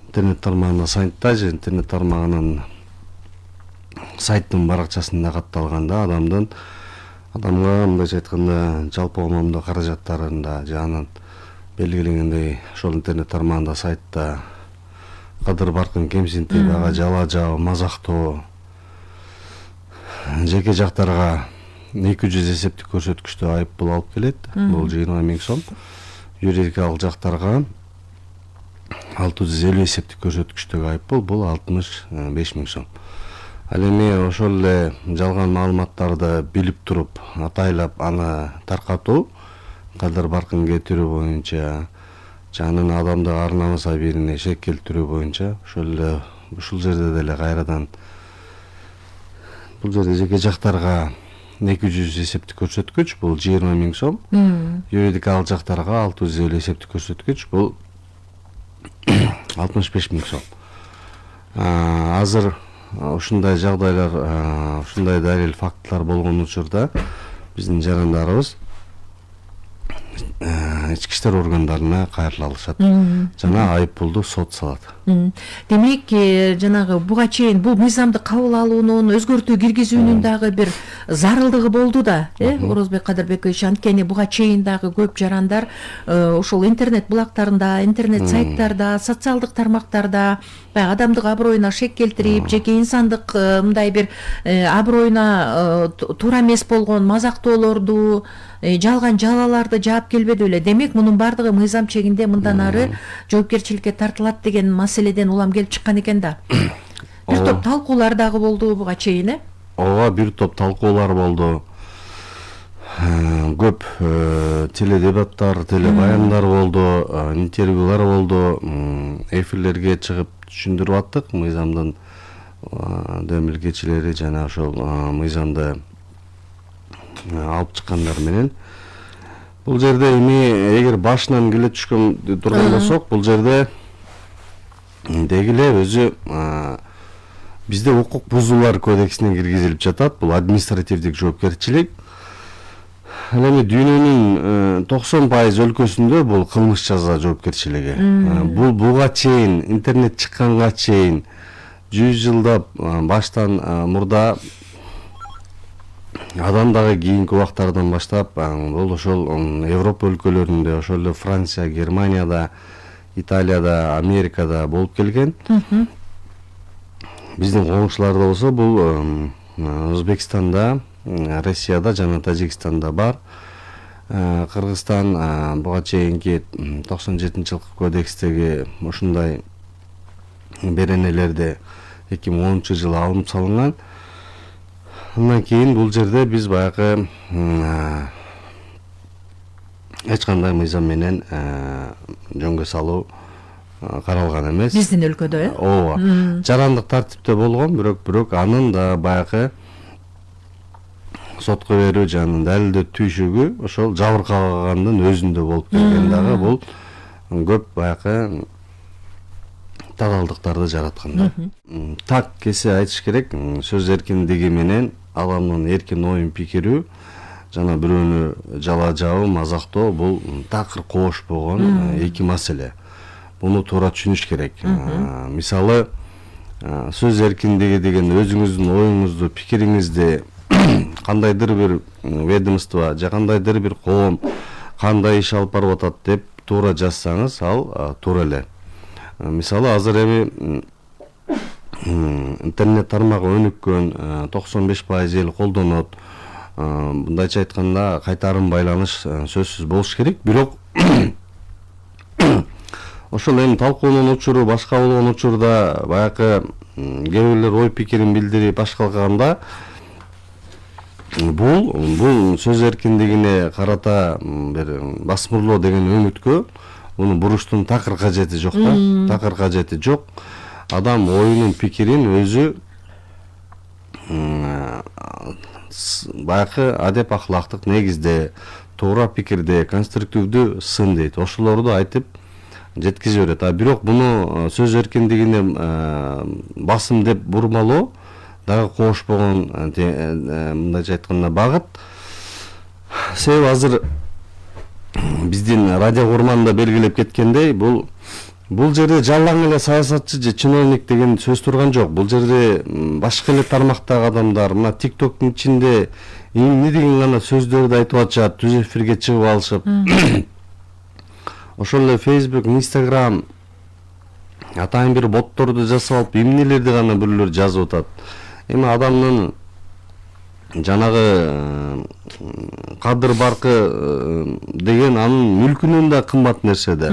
интернет тармагында сайтта же интернет тармагынын сайттын баракчасында катталганда адамга мындайча айтканда жалпы коомдук каражаттарында же анын белгиленгендей ошол интернет тармагында сайтта кадыр баркын кемсинтип ага жала жабуу мазактоо жеке жактарга 200 эсептик көрсөткүчтө айып пул алып келет. Бул 20 000 сом. Юридикалык жактарга 650 эсептик көрсөткүчтөгү айып пул, бул 65 000 сом. Ал эми ошол эле жалган маалыматтарды билип туруп, атайлап аны таркатуу, кадыр баркын кетирүү боюнча, жанын адамдык ар-намыс абийирине шек келтирүү боюнча ушул жерде деле кайрадан бул жерде жеке жактарга 200 эсептик көрсөткүч, бул 20 000 сом. Юридикалык жактарга 650 эсептик көрсөткүч, бул 65 000 сом. Азыр ушундай жагдайлар, ушундай далил фактылар болгон учурда биздин жарандарыбыз ички иштер органдарына кайрыла алышат жана айып пулду сот салат. Демек, жанагы буга чейин бул мыйзамды кабыл алуунун, өзгөртүү киргизүүнүн дагы бир зарылдыгы болду да, Орозбек Кадырбекович. Анткени буга чейин дагы көп жарандар ошол интернет булактарында, интернет сайттарда, социалдык тармактарда баягы адамдык аброюна шек келтирип, жеке инсандык мындай бир аброюна туура эмес болгон мазактоолорду, жалган жалаларды жаап келбеди беле. Демек, мунун бардыгы мыйзам чегинде мындан ары жоопкерчиликке тартылат деген маселеден улам келип чыккан экен да. Бир топ талкуулар дагы болду буга чейин, Ооба, бир топ талкуулар болду. Көп теледебаттар, телебаяндар болду, интервьюлар болду. Эфирлерге чыгып түшүндүрүп аттык мыйзамдын дөмөлгечилери жана ошол мыйзамды алып чыккандар менен. Бул жерде эми эгер башынан келе түшкөн турган болсок, бул жерде деги эле өзү бизде укук бузуулар кодексине киргизилип жатат. Бул административдик жоопкерчилик. Ал эми дүйнөнүн 90% өлкөсүндө бул кылмыш жаза жоопкерчилиги. Бул буга чейин, интернет чыкканга чейин 100 жылдап баштан мурда адан дагы кийинки убактардан баштап бул ошол Европа өлкөлөрүндө, ошол эле Франция, Германияда, Италияда, Америкада болуп келген. Биздин коңшуларда болсо бул Өзбекстанда, Россияда жана Тажикстанда бар. Кыргызстан буга чейинки 97-жылкы кодекстеги ушундай беренелерди 2010-жылы алынып салынган. Андан кийин бул жерде биз баягы эч кандай мыйзам менен жөнгө салуу каралган эмес. Биздин өлкөдө, Ооба. Жарандык тартипте болгон, бирок анын да баягы сотко берүү жана далилдөө түйшүгү ошол жабыркагандын өзүндө болуп келген дагы. Бул көп баягы татаалдыктарды жараткан. Так кесе айтыш керек, сөз эркиндиги менен адамдын эркин оюн пикирүү жана бирөөнү жала жабуу, мазактоо бул такыр коош болгон эки маселе. Буну туура түшүнүш керек. Мисалы, сөз эркиндиги деген өзүңүздүн оюңузду, пикириңизди кандайдыр бир ведомство же кандайдыр бир коом кандай иш алып барып атат деп туура жазсаңыз, ал туура эле. Мисалы, азыр эми интернет тармагы өнүккөн, 95% эл колдонот. Мындайча айтканда кайтарым байланыш сөзсүз болуш керек. Бирок ошол эми талкуунун учуру башка болгон учурда баягы кээ бирлер ой пикирин билдирип башкалганда бул сөз эркиндигине карата бир басмырлоо деген өңүткө муну буруштун такыр кажети жок да. Такыр кажети жок. Адам оюнун пикирин өзү баягы адеп ахлактык негизде, туура пикирде, конструктивдүү сын дейт. Ошолорду айтып жеткизе берет. Бирок буну сөз эркиндигине басым деп бурмалоо дагы коош болгон, мындайча айтканда, багыт. Себеби азыр биздин радио курманда белгилеп кеткендей, бул Бул жерде жалаң эле саясатчы же чиновник деген сөз турган жок. Бул жерде башка эле тармактагы адамдар, мына TikToктун ичинде эмне деген гана сөздөрдү айтып атышат, түз эфирге чыгып алышып. Ошол эле Facebook, Instagram атайын бир ботторду жасап алып, эмнелерди гана бирлөр жазып атат. Эми адамдын жанагы кадыр баркы деген анын мүлкүнөн да кымбат нерсе да.